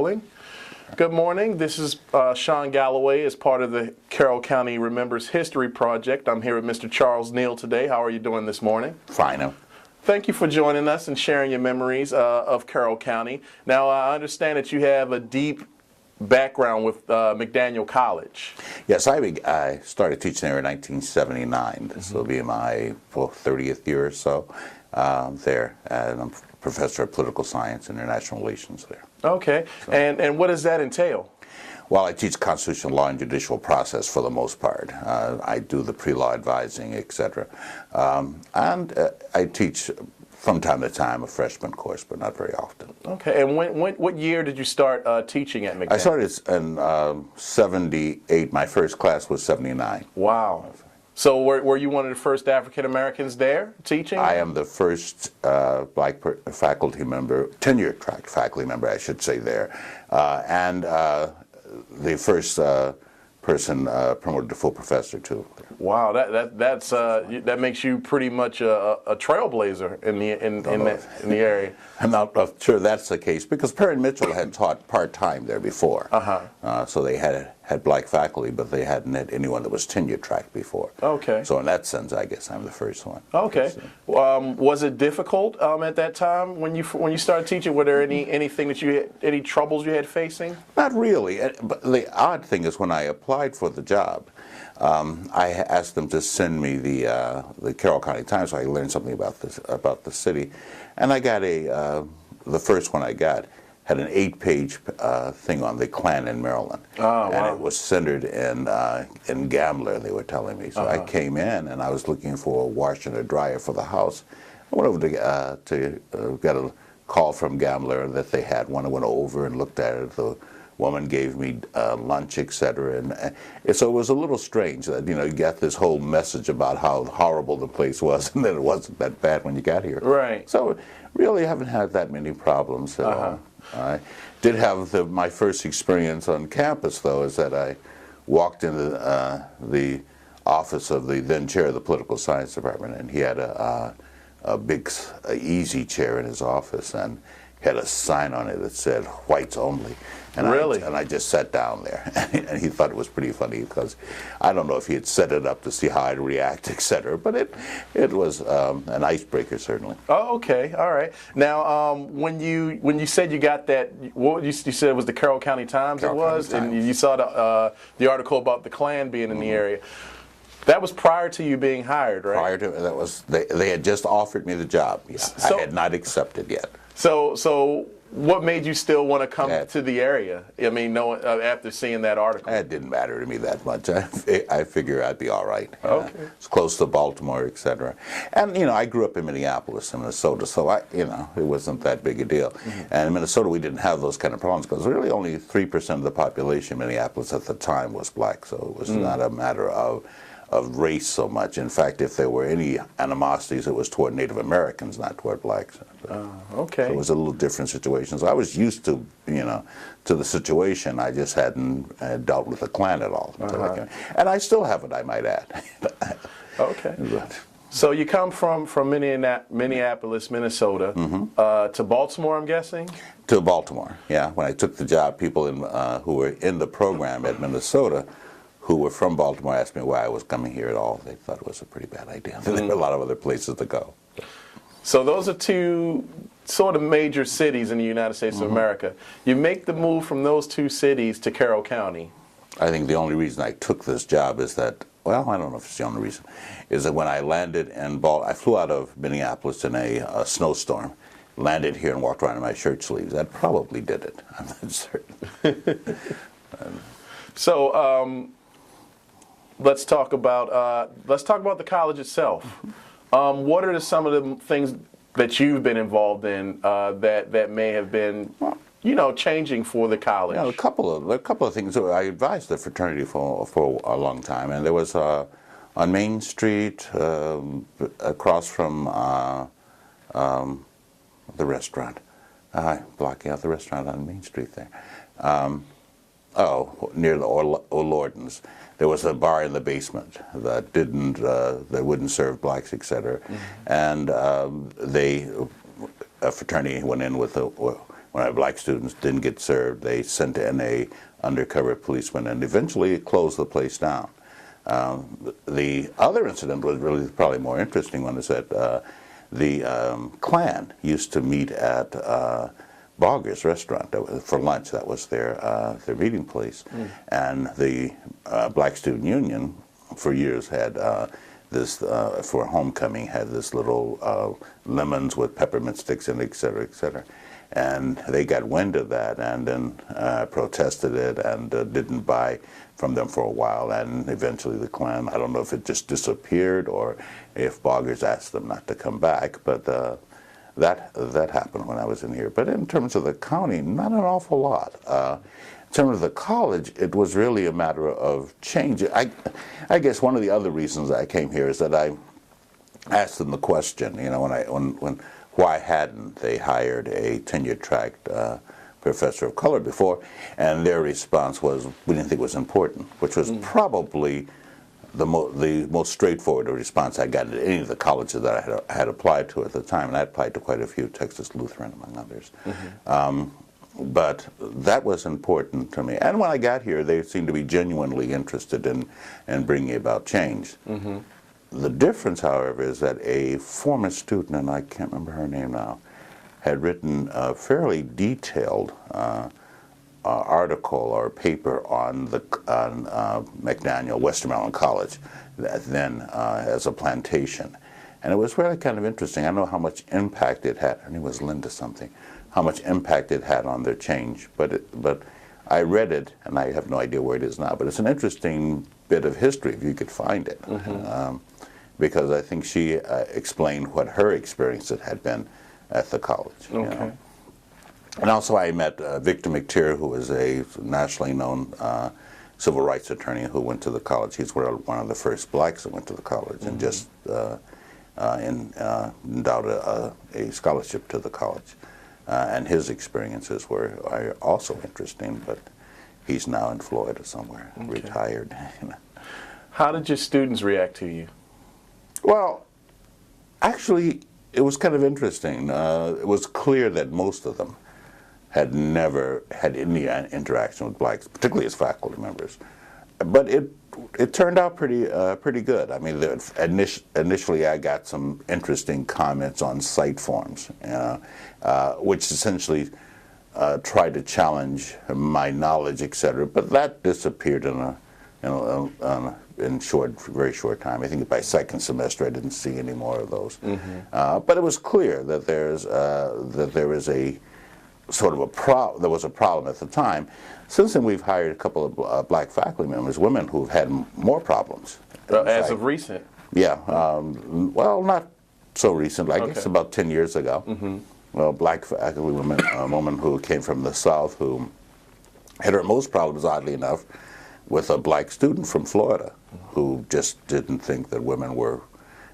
Good morning. This is Sean Galloway as part of the Carroll County Remembers History Project. I'm here with Mr. Charles Neal today. How are you doing this morning? Fine. Thank you for joining us and sharing your memories of Carroll County. Now, I understand that you have a deep background with McDaniel College. Yes, I started teaching there in 1979. This will be my 30th year or so there, and I'm a professor of political science and international relations there. Okay, so, and what does that entail? Well, I teach constitutional law and judicial process for the most part. I do the pre-law advising, etc. And I teach from time to time a freshman course, but not very often. Okay, and what year did you start teaching at McDaniel? I started in 78. My first class was 79. Wow. So were you one of the first African Americans there teaching? I am the first black faculty member, tenured track faculty member, I should say, there, and the first person promoted to full professor too. Wow, that makes you pretty much a trailblazer in the area. I'm not sure that's the case because Perry and Mitchell had taught part-time there before. So they had black faculty, but they hadn't had anyone that was tenure track before. Okay. So in that sense, I guess I'm the first one. Okay. Was it difficult at that time when you started teaching? Were there anything that any troubles you had facing? Not really. But the odd thing is when I applied for the job, I asked them to send me the Carroll County Times so I could learn something about the city, and I got the first one I got had an 8-page thing on the Klan in Maryland, and it was centered in Gambler. They were telling me, so I came in and I was looking for a washer and a dryer for the house. I went over to get a call from Gambler that they had one. I went over and looked at it. The woman gave me lunch, etc. And so it was a little strange that you get this whole message about how horrible the place was, and then it wasn't that bad when you got here. Right. So really haven't had that many problems at all. I did have my first experience on campus, though, is that I walked into the office of the then chair of the political science department, and he had a big easy chair in his office, and had a sign on it that said "Whites Only." And really? I just sat down there, and he thought it was pretty funny because I don't know if he had set it up to see how I'd react, etc. But it was an icebreaker, certainly. Oh, okay, all right. Now, when you said you got that, what you said it was the Carroll County Times. Carroll it was, County Times. And you saw the article about the Klan being in the area. That was prior to you being hired, right? Prior to that was they had just offered me the job. Yeah, so, I had not accepted yet. So what made you still want to come to the area? I mean, after seeing that article. It didn't matter to me that much. I figure I'd be all right. Okay. It's close to Baltimore, etc. And I grew up in Minneapolis, Minnesota, so it wasn't that big a deal. And in Minnesota, we didn't have those kind of problems because really only 3% of the population in Minneapolis at the time was black. So it was not a matter of race so much. In fact, if there were any animosities, it was toward Native Americans, not toward blacks. Okay. So it was a little different situation. So I was used to, to the situation. I just hadn't dealt with the Klan at all. And I still haven't, I might add. Okay. So you come from Minneapolis, Minnesota, to Baltimore, I'm guessing? To Baltimore, yeah. When I took the job, people who were in the program at Minnesota who were from Baltimore asked me why I was coming here at all. They thought it was a pretty bad idea. There were a lot of other places to go. So those are two sort of major cities in the United States of America. You make the move from those two cities to Carroll County. I think the only reason I took this job is that, well, I don't know if it's the only reason, is that when I landed in I flew out of Minneapolis in a snowstorm, landed here and walked around in my shirt sleeves. That probably did it. I'm not certain. So let's talk about the college itself. What are some of the things that you've been involved in that may have been, changing for the college? A couple of things. I advised the fraternity for a long time, and there was on Main Street across from the restaurant, blocking out the restaurant on Main Street there. Near the O'Lordon's. There was a bar in the basement that that wouldn't serve blacks, etc. And a fraternity went in with when our black students didn't get served, they sent in a undercover policeman, and eventually it closed the place down. The other incident was really probably more interesting one, is that the Klan used to meet at Barger's restaurant for lunch. That was their meeting place. And the Black Student Union for years had this, for homecoming, had this little lemons with peppermint sticks in it, et cetera, et cetera. And they got wind of that and then protested it and didn't buy from them for a while. And eventually the Klan, I don't know if it just disappeared or if Boggers asked them not to come back, but that happened when I was in here. But in terms of the county, not an awful lot. In terms of the college, it was really a matter of change. I guess one of the other reasons I came here is that I asked them the question, you know, why hadn't they hired a tenure-track professor of color before? And their response was, we didn't think it was important, which was probably the most straightforward response I got at any of the colleges that I had applied to at the time, and I applied to quite a few, Texas Lutheran among others. But that was important to me. And when I got here, they seemed to be genuinely interested in bringing about change. The difference, however, is that a former student, and I can't remember her name now, had written a fairly detailed article or paper on McDaniel, Western Maryland College, then as a plantation. And it was really kind of interesting. I don't know how much impact it had. Her name was Linda something. How much impact it had on their change. But I read it, and I have no idea where it is now. But it's an interesting bit of history, if you could find it. Because I think she explained what her experience had been at the college. You know? And also I met Victor McTeer, who is a nationally known civil rights attorney who went to the college. He's one of the first blacks that went to the college and just endowed a scholarship to the college. And his experiences are also interesting, but he's now in Florida somewhere, retired. You know. How did your students react to you? Well, actually, it was kind of interesting. It was clear that most of them had never had any interaction with blacks, particularly as faculty members. But it turned out pretty good. I mean, initially I got some interesting comments on site forms, which essentially tried to challenge my knowledge, etc. But that disappeared in very short time. I think by second semester I didn't see any more of those. But it was clear that there is a sort of there was a problem at the time. Since then, we've hired a couple of black faculty members, women who've had more problems. As of recent? Yeah. Well, not so recent. I guess about 10 years ago. Well, black faculty woman, a woman who came from the South, who had her most problems, oddly enough, with a black student from Florida who just didn't think that women were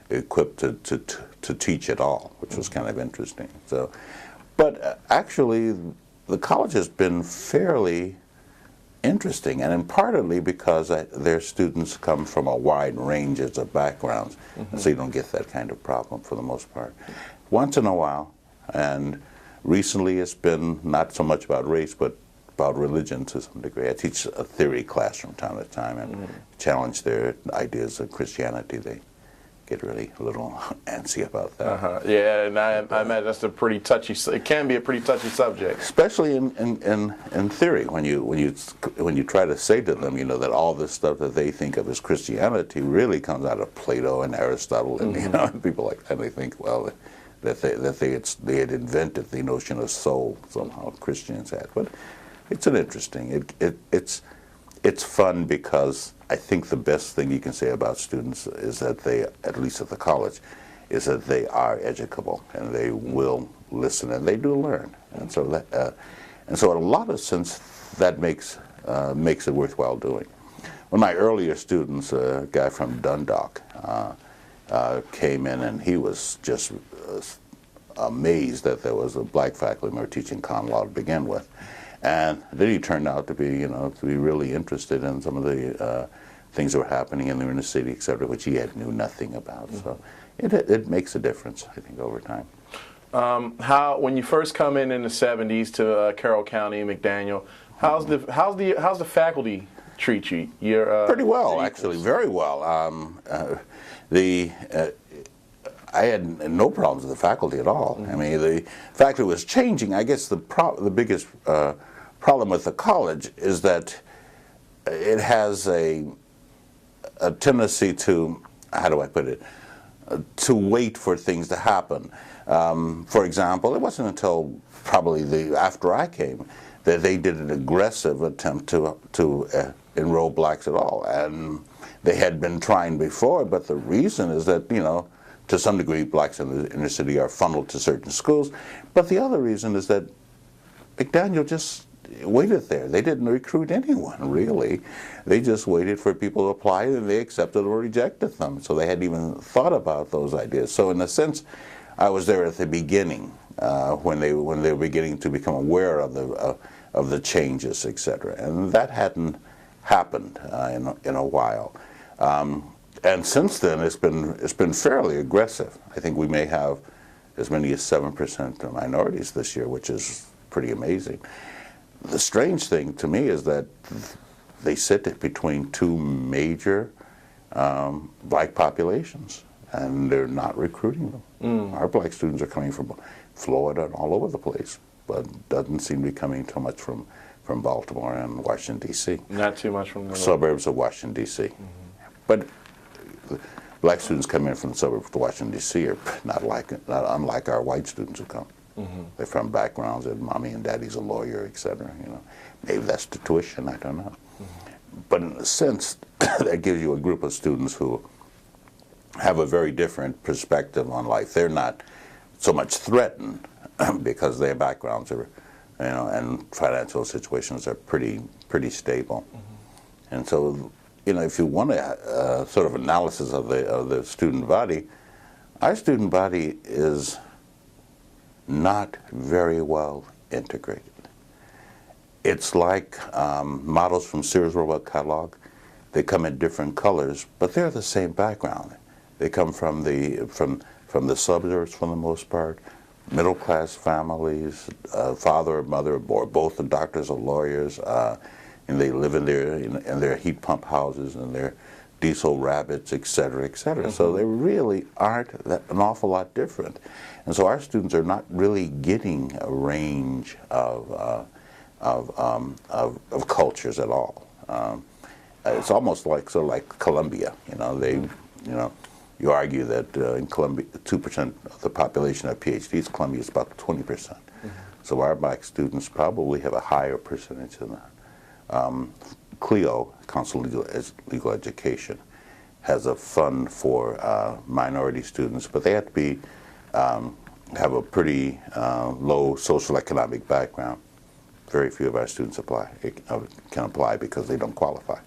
equipped to teach at all, which was kind of interesting. So, but actually, the college has been fairly interesting, and partly because their students come from a wide range of backgrounds, so you don't get that kind of problem for the most part. Once in a while, and recently it's been not so much about race, but about religion to some degree. I teach a theory class from time to time and challenge their ideas of Christianity. They get really a little antsy about that. Yeah, and I imagine that's a pretty touchy. It can be a pretty touchy subject, especially in theory. When you try to say to them, you know, that all this stuff that they think of as Christianity really comes out of Plato and Aristotle, and you know, people like that. They think, well, that they had invented the notion of soul somehow. Christians had, but it's an interesting. It's fun because I think the best thing you can say about students is that they, at least at the college, is that they are educable and they will listen and they do learn. And so that, in a lot of sense, that makes it worthwhile doing. One of my earlier students, a guy from Dundalk, came in and he was just amazed that there was a black faculty member teaching common law to begin with. And then he turned out to be, really interested in some of the things that were happening in the inner city, et cetera, which he knew nothing about. So it makes a difference, I think, over time. How when you first come in the '70s to Carroll County, McDaniel, how's the faculty treat you? Pretty well, actually, very well. The I had no problems with the faculty at all. I mean, the faculty was changing. I guess the biggest problem with the college is that it has a tendency to, how do I put it, to wait for things to happen. For example, it wasn't until probably after I came that they did an aggressive attempt to enroll blacks at all. And they had been trying before, but the reason is that, you know, to some degree, blacks in the inner city are funneled to certain schools. But the other reason is that McDaniel just waited there. They didn't recruit anyone, really. They just waited for people to apply, and they accepted or rejected them. So they hadn't even thought about those ideas. So in a sense, I was there at the beginning, when they were beginning to become aware of the changes, etc. And that hadn't happened in a while. And since then, it's been fairly aggressive. I think we may have as many as 7% minorities this year, which is pretty amazing. The strange thing to me is that they sit between two major black populations, and they're not recruiting them. Our black students are coming from Florida and all over the place, but doesn't seem to be coming too much from Baltimore and Washington, D.C. Not too much from the suburbs of Washington, D.C. But black students coming in from the suburbs of Washington, D.C. are not unlike our white students who come. They're from backgrounds that mommy and daddy's a lawyer, etc. You know, maybe that's the tuition, I don't know. But in a sense, that gives you a group of students who have a very different perspective on life. They're not so much threatened because their backgrounds are, you know, and financial situations are pretty stable. And so, you know, if you want a sort of analysis of the student body, our student body is not very well integrated. It's like models from Sears Roebuck catalog. They come in different colors, but they're the same background. They come from the suburbs for the most part, middle class families, father or mother, or both are doctors or lawyers, and they live in their heat pump houses and their diesel rabbits, et cetera, et cetera. So they really aren't an awful lot different. And so our students are not really getting a range of cultures at all. It's almost like like Columbia. You know, you argue that in Columbia, 2% of the population have PhDs. Columbia is about 20%. So our black students probably have a higher percentage than that. CLEO, Council of Legal Education, has a fund for minority students, but they have to be have a pretty low social economic background. Very few of our students can apply because they don't qualify.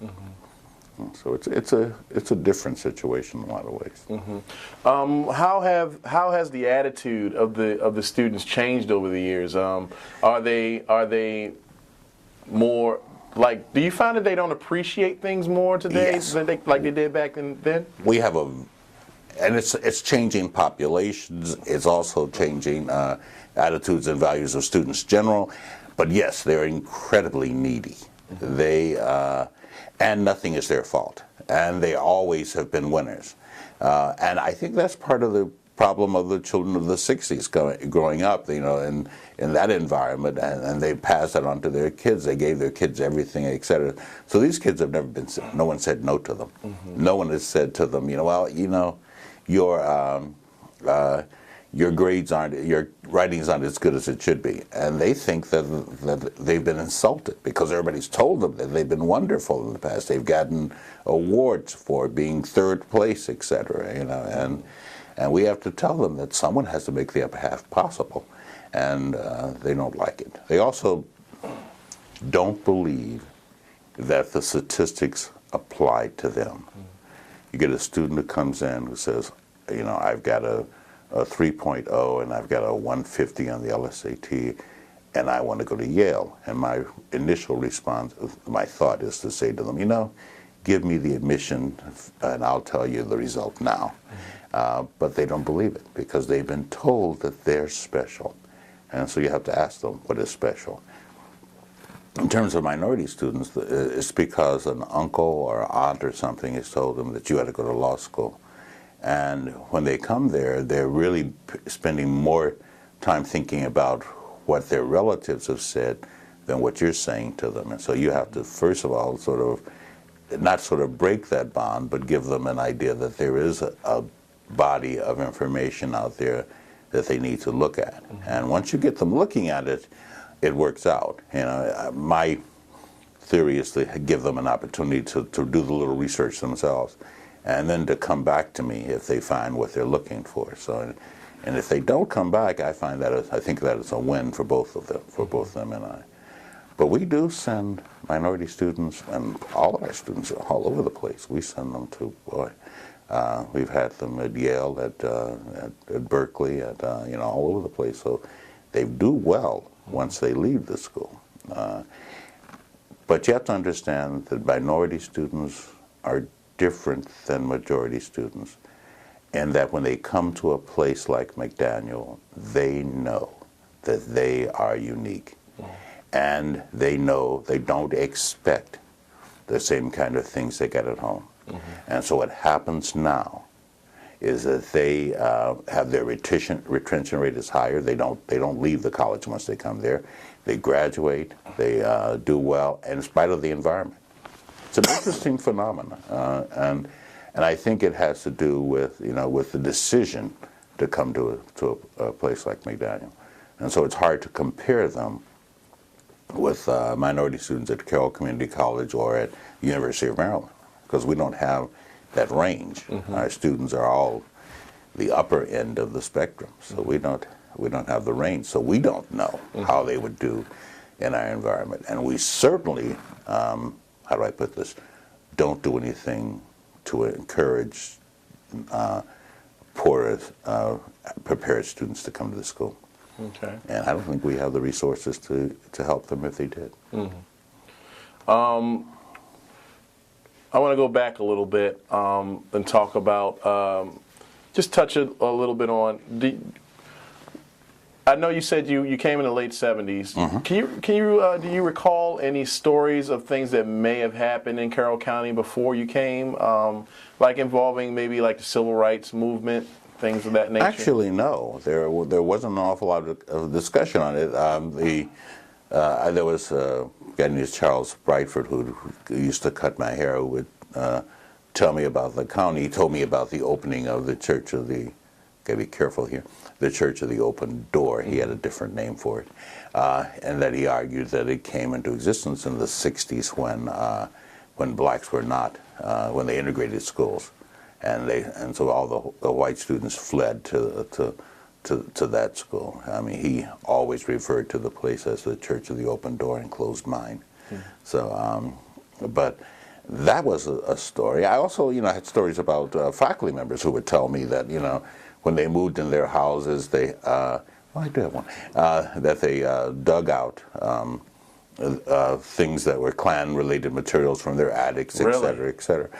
So it's a different situation in a lot of ways. How has the attitude of the students changed over the years? Are they more like? Do you find that they don't appreciate things more today than like they did back then? We have and it's changing populations. It's also changing attitudes and values of students in general. But yes, they're incredibly needy. They and nothing is their fault, and they always have been winners. And I think that's part of the problem of the children of the '60s growing up, you know, in that environment, and they passed it on to their kids. They gave their kids everything, etc. So these kids have never been. No one said no to them. No one has said to them, you know, well, you know, your grades aren't, your writings aren't as good as it should be. And they think that they've been insulted because everybody's told them that they've been wonderful in the past. They've gotten awards for being third place, etc. You know, and we have to tell them that someone has to make the upper half possible, and they don't like it. They also don't believe that the statistics apply to them. You get a student who comes in who says, you know, I've got a 3.0 and I've got a 150 on the LSAT, and I want to go to Yale. And my initial response, my thought is to say to them, you know, give me the admission and I'll tell you the result now. But they don't believe it because they've been told that they're special. And so you have to ask them what is special. In terms of minority students, it's because an uncle or aunt or something has told them that you had to go to law school. And when they come there, they're really spending more time thinking about what their relatives have said than what you're saying to them. And so you have to, first of all, not break that bond, but give them an idea that there is a body of information out there that they need to look at. And once you get them looking at it, it works out. My theory is to give them an opportunity to do the little research themselves, and then to come back to me if they find what they're looking for. So, and if they don't come back, I think that it's a win for both of them, for both them and I. But we do send minority students, and all of our students are all over the place. We send them to, we've had them at Yale, at Berkeley, all over the place. So they do well once they leave the school. But you have to understand that minority students are different than majority students, and that when they come to a place like McDaniel, they know that they are unique. And they know they don't expect the same kind of things they get at home. And so what happens now is that they have their retention rate is higher. They don't leave the college once they come there. They graduate. They do well, in spite of the environment. It's an interesting phenomenon, and I think it has to do with the decision to come to a place like McDaniel. And so it's hard to compare them with minority students at Carroll Community College or at the University of Maryland, because we don't have that range. Our students are all the upper end of the spectrum, so we don't have the range, so we don't know how they would do in our environment. And we certainly, how do I put this, don't do anything to encourage poorer, prepared students to come to the school. Okay. And I don't think we have the resources to help them if they did. I want to go back a little bit and talk about, just touch a little bit on, I know you said you came in the late 70s. Do you recall any stories of things that may have happened in Carroll County before you came, like involving maybe like the civil rights movement, things of that nature? Actually, no. There wasn't an awful lot of discussion on it. There was a guy named Charles Brightford who used to cut my hair, who would tell me about the county. He told me about the opening of the Church of the, gotta be careful here, the Church of the Open Door. He had a different name for it. And that he argued that it came into existence in the 60s when blacks were not, when they integrated schools. And so all the white students fled to that school. I mean, he always referred to the place as the Church of the Open Door and Closed Mind. So, but that was a story. I also, had stories about faculty members who would tell me that, when they moved in their houses, they, I do have one, that they dug out things that were Klan-related materials from their attics, et cetera, et cetera.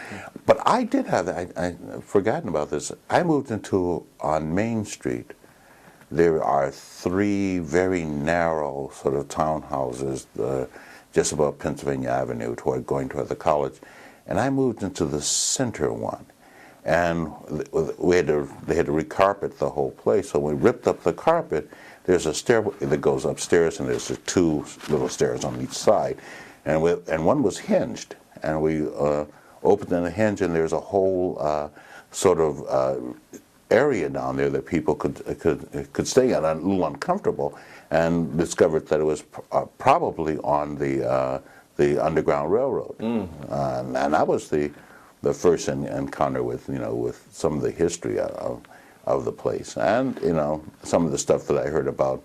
But I did have that. I've forgotten about this. I moved on Main Street, there are 3 very narrow sort of townhouses just above Pennsylvania Avenue going toward the college. And I moved into the center one. And they had to recarpet the whole place. So when we ripped up the carpet, there's a stairway that goes upstairs, and there's 2 little stairs on each side. And one was hinged. And we opened the hinge, and there's a whole sort of area down there that people could stay in, a little uncomfortable, and discovered that it was probably on the Underground Railroad. And that was the first encounter with with some of the history of the place, and some of the stuff that I heard about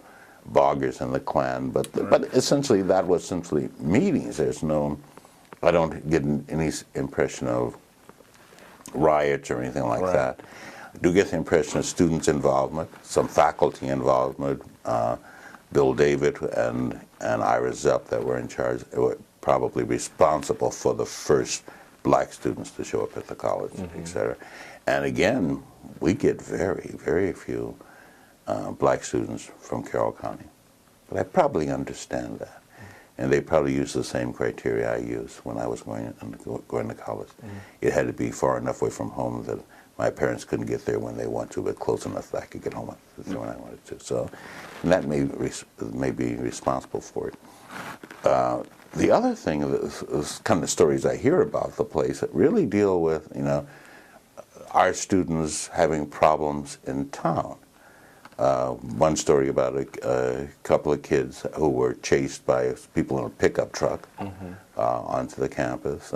Boggers and the Klan. But essentially that was simply meetings. There's no, I don't get any impression of riots or anything like that. I do get the impression of students' involvement, some faculty involvement. Bill David and Ira Zepp that were in charge, were probably responsible for the first black students to show up at the college, et cetera. And again, we get very, very few black students from Carroll County. But I probably understand that. And they probably use the same criteria I used when I was going to college. It had to be far enough away from home that my parents couldn't get there when they want to, but close enough that I could get home when I wanted to. So and that may be responsible for it. The other thing is kind of stories I hear about the place that really deal with, our students having problems in town. One story about a couple of kids who were chased by people in a pickup truck onto the campus.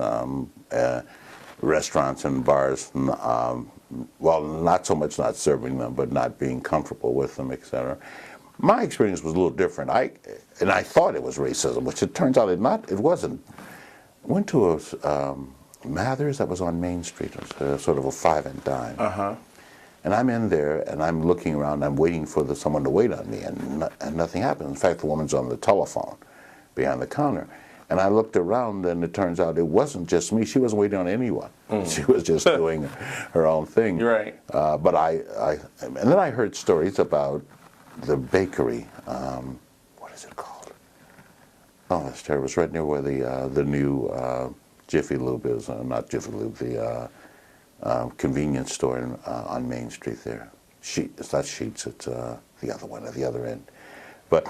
Restaurants and bars, well, not so much not serving them, but not being comfortable with them, etc. My experience was a little different. I thought it was racism, which it turns out it wasn't. I went to a Mathers that was on Main Street. It was sort of a five and dime. And I'm in there, and I'm looking around, I'm waiting for someone to wait on me, and nothing happens. In fact, the woman's on the telephone behind the counter. And I looked around, and it turns out it wasn't just me. She wasn't waiting on anyone. She was just doing her own thing. Right. But and then I heard stories about the bakery. What is it called? Oh, that's terrible. It's right near where the new Jiffy Lube is. Not Jiffy Lube, the convenience store on Main Street there. It's not Sheets, it's the other one at the other end. But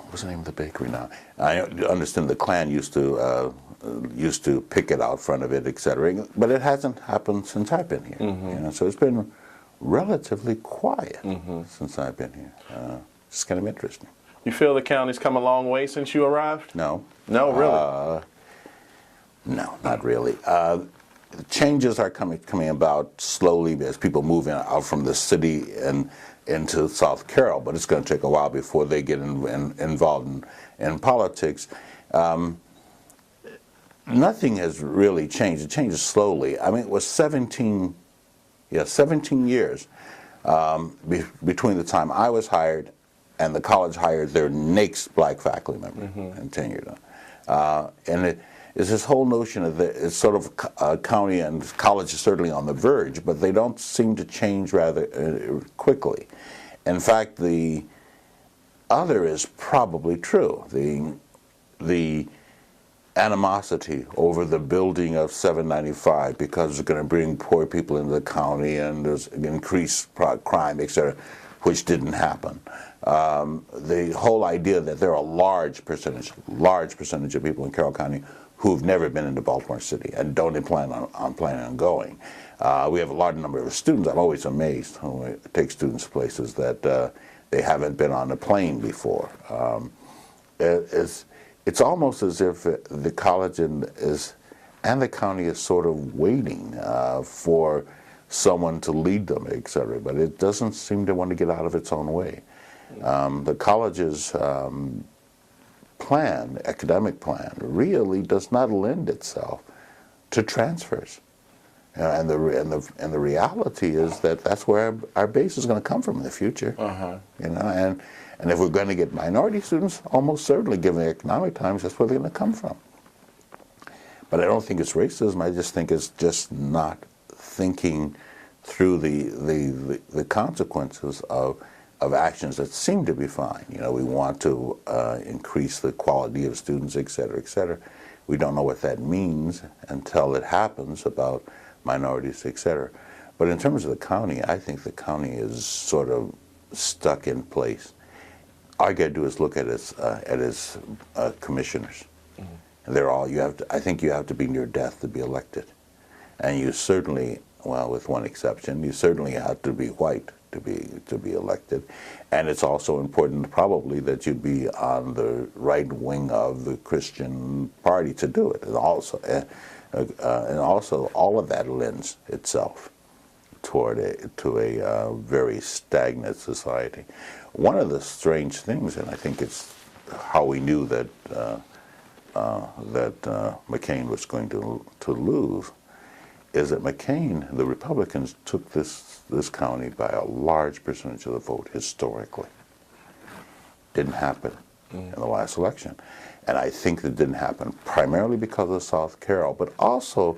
what's the name of the bakery now? I understand the Klan used to picket out front of it, etc. But it hasn't happened since I've been here. So it's been relatively quiet since I've been here. It's kind of interesting. You feel the county's come a long way since you arrived? No. No, really? No, not really. Changes are coming about slowly as people move out from the city and into South Carroll, but it's going to take a while before they get involved in politics. Nothing has really changed. It changes slowly. I mean, it was 17 years between the time I was hired and the college hired their next black faculty member and tenured. And it's this whole notion of it's sort of county and college is certainly on the verge, but they don't seem to change rather quickly. In fact, the other is probably true. The animosity over the building of 795 because it's going to bring poor people into the county and there's increased crime, etc., which didn't happen. The whole idea that there are a large percentage of people in Carroll County who've never been into Baltimore City and don't plan on going. We have a large number of students. I'm always amazed when we take students places that they haven't been on a plane before. It's almost as if the college and the county is sort of waiting for someone to lead them, etc. But it doesn't seem to want to get out of its own way. The college's academic plan, really does not lend itself to transfers. And the reality is that that's where our base is going to come from in the future. And if we're going to get minority students, almost certainly, given the economic times, that's where they're going to come from. But I don't think it's racism. I just think it's just not thinking through the consequences of actions that seem to be fine. We want to increase the quality of students, et cetera, et cetera. We don't know what that means until it happens about minorities, et cetera. But in terms of the county, I think the county is sort of stuck in place. All you got to do is look at its commissioners. They're all I think you have to be near death to be elected, and you certainly, well, with one exception, you certainly have to be white to be elected, and it's also important probably that you be on the right wing of the Christian party to do it, and also all of that lends itself to a very stagnant society. One of the strange things, and I think it's how we knew that McCain was going to lose, is that McCain, the Republicans, took this county by a large percentage of the vote historically. Didn't happen in the last election. And I think that didn't happen primarily because of South Carroll, but also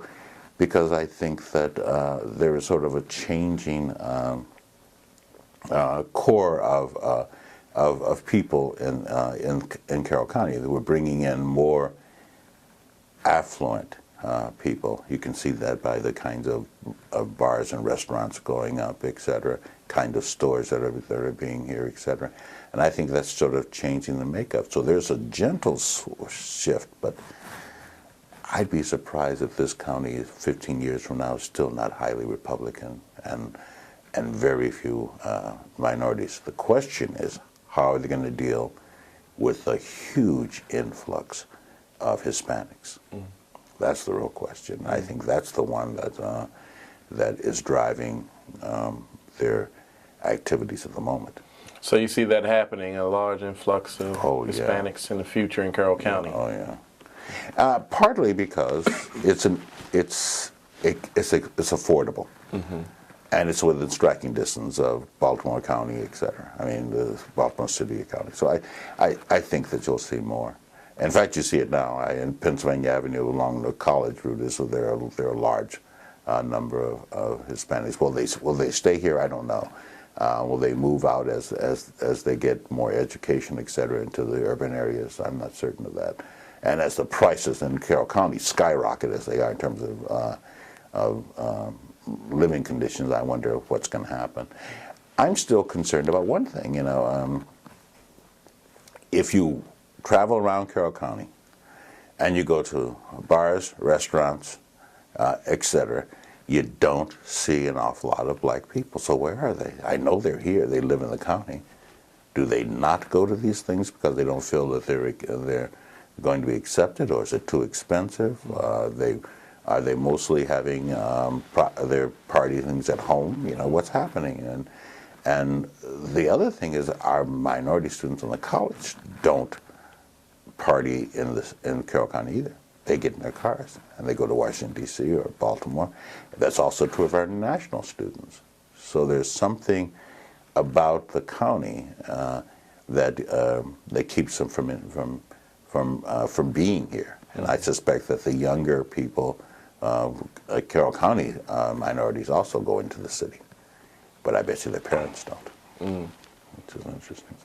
because I think that there is sort of a changing core of people in Carroll County that we're bringing in more affluent people. You can see that by the kinds of bars and restaurants going up, et cetera, kind of stores that are being here, et cetera. And I think that's sort of changing the makeup. So there's a gentle shift, but I'd be surprised if this county 15 years from now is still not highly Republican and very few minorities. The question is, how are they going to deal with a huge influx of Hispanics? That's the real question. I think that's the one that is driving their activities at the moment. So you see that happening, a large influx of Hispanics in the future in Carroll County. Oh yeah. Partly because it's affordable, and it's within striking distance of Baltimore County, et cetera. I mean, the Baltimore City County. So I think that you'll see more. In fact, you see it now in Pennsylvania Avenue along the College route. So there are a large number of Hispanics. Will they stay here? I don't know. Will they move out as they get more education, et cetera, into the urban areas? I'm not certain of that. And as the prices in Carroll County skyrocket as they are in terms of living conditions, I wonder what's going to happen. I'm still concerned about one thing. If you travel around Carroll County and you go to bars, restaurants, et cetera, you don't see an awful lot of black people. So where are they? I know they're here. They live in the county. Do they not go to these things because they don't feel that they're going to be accepted, or is it too expensive? Are they mostly having their party things at home? What's happening? And the other thing is our minority students in the college don't party in Carroll County either. They get in their cars and they go to Washington, D.C. or Baltimore. That's also true of our national students. So there's something about the county that keeps them from being here. And I suspect that the younger people, Carroll County minorities, also go into the city. But I bet you their parents don't, which is interesting.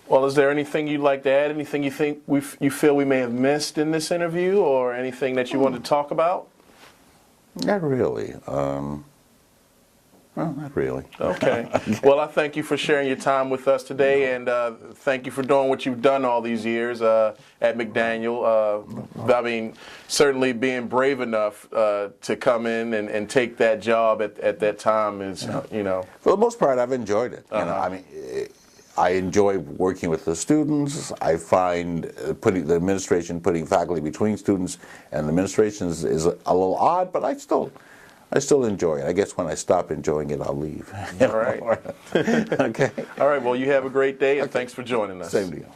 Well, is there anything you'd like to add? Anything you think you feel we may have missed in this interview, or anything that you want to talk about? Not really. Well, not really. Okay. Well, I thank you for sharing your time with us today, and thank you for doing what you've done all these years at McDaniel. I mean, certainly being brave enough to come in and take that job at that time is, For the most part, I've enjoyed it. I mean, I enjoy working with the students. I find putting faculty between students and the administration is a little odd, but I still enjoy it. I guess when I stop enjoying it, I'll leave. All right. Okay. All right. Well, you have a great day, and thanks for joining us. Same to you.